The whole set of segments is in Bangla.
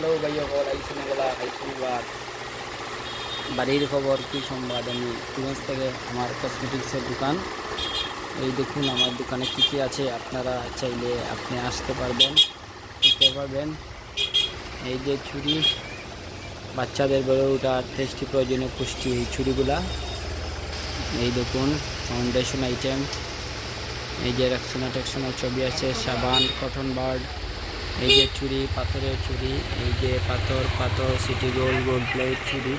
হ্যালো ভাইয়া খবর আইসিন বলা আইসিন বাড়ির খবর কি সংবাদ। আমি ফিরোজ থেকে, আমার কসমেটিক্সের দোকান। এই দেখুন আমার দোকানে কী কী আছে, আপনারা চাইলে আপনি আসতে পারবেন, নিতে পারবেন। এই যে ছুরি, বাচ্চাদের বেড়ে ওঠার টেস্টি প্রয়োজনীয় পুষ্টি এই ছুরিগুলা। এই দেখুন ফাউন্ডেশন আইটেম, এই যে রেক্সোনা টেক্সোনার ছবি আছে, সাবান, কটন বার্ড। এই যে ছুরি, পাথরের ছুরি, এই যে পাথর সিটি গোল্ড প্লেট ছুরি।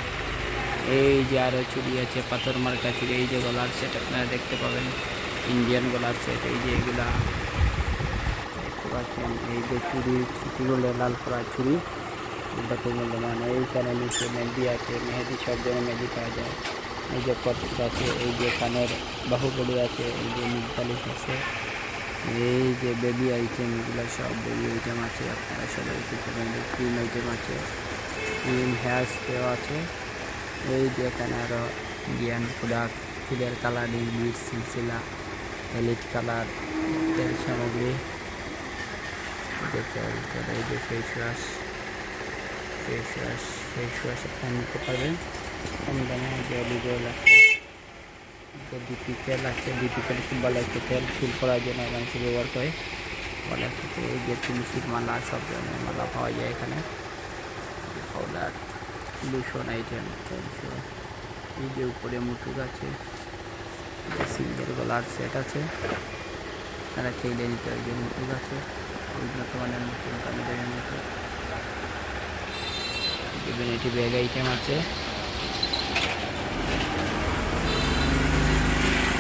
এই যে আরও ছুরি আছে, পাথর মার্কা ছুরি। এই যে গলার সেট আপনারা দেখতে পাবেন, ইন্ডিয়ান গলার সেট। এই যে এগুলা দেখতে পাচ্ছেন। এই যে ছুরি, সিটি গোল্ডের লাল করা ছুরি, এটা খুব মূল্যবান। এইখানে নিচে মেহেদি আছে, মেহেদি সব ধরনের মেহেদি পাওয়া যায়। এই যে কটক আছে, এই যে কানের বাহুবলী আছে, এই যে নিপালিশ আছে, এই যে বেবি আইটেম, এগুলো সব বেবি আইটেম আছে। আপনারা সবাই শিখবেন। ক্রিম আইটেম আছে, ক্রিম হেয়ার স্প্রেও আছে। এই যে এখানে আরও ইন্ডিয়ান প্রোডাক্ট, চুলের কালারিং, বিট সিলসিলা, এলিট কালার, তেল সামগ্রী, তেল, এই যে ফেস ওয়াশ আপনারা নিতে পারবেন কম দামে। যে অলিভ অয়েল আছে, ডিপি তেল আছে, ডিপি তেল খুব ভালো একটা তেল, চুল করার জন্য মানুষ ব্যবহার করে ভালো একটা তেল। এই যে তুলসীর মালা, সব ধরনের মালা পাওয়া যায় এখানে। পাউডার, লোশন আইটেম, এই যে উপরে মুটুক আছে, সিঙ্গেল গলার সেট আছে, তারা চাইলে নিতে হয়। যে মুটুক আছে, উন্নত মানের মুটুক, দামি দামি মুটুক। ভ্যানিটি ব্যাগ আইটেম আছে,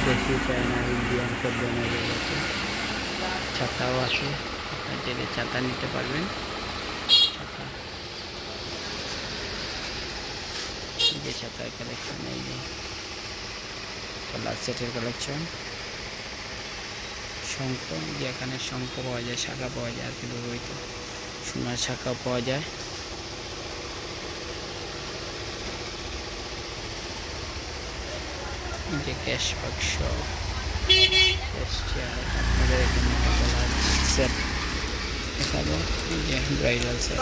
দেশি, চায়না, ইন্ডিয়ান সব ধরনের ব্যাগ আছে। ছাতাও আছে, আপনার চাইলে ছাতা নিতে পারবেন। ছাতা, এই যে ছাতার কালেকশন, এই যে কলার সেটের কালেকশন। শঙ্খ, যে এখানে শঙ্খ পাওয়া যায়, শাখা পাওয়া যায় আর কি, ব্যবহৃত সোনার শাখাও পাওয়া যায়। যে ক্যাশ বাক্স, ক্যাশ চেয়ার, আপনাদের এখানে কলার সেট দেখাবো। এই যে ব্রাইডাল সেট।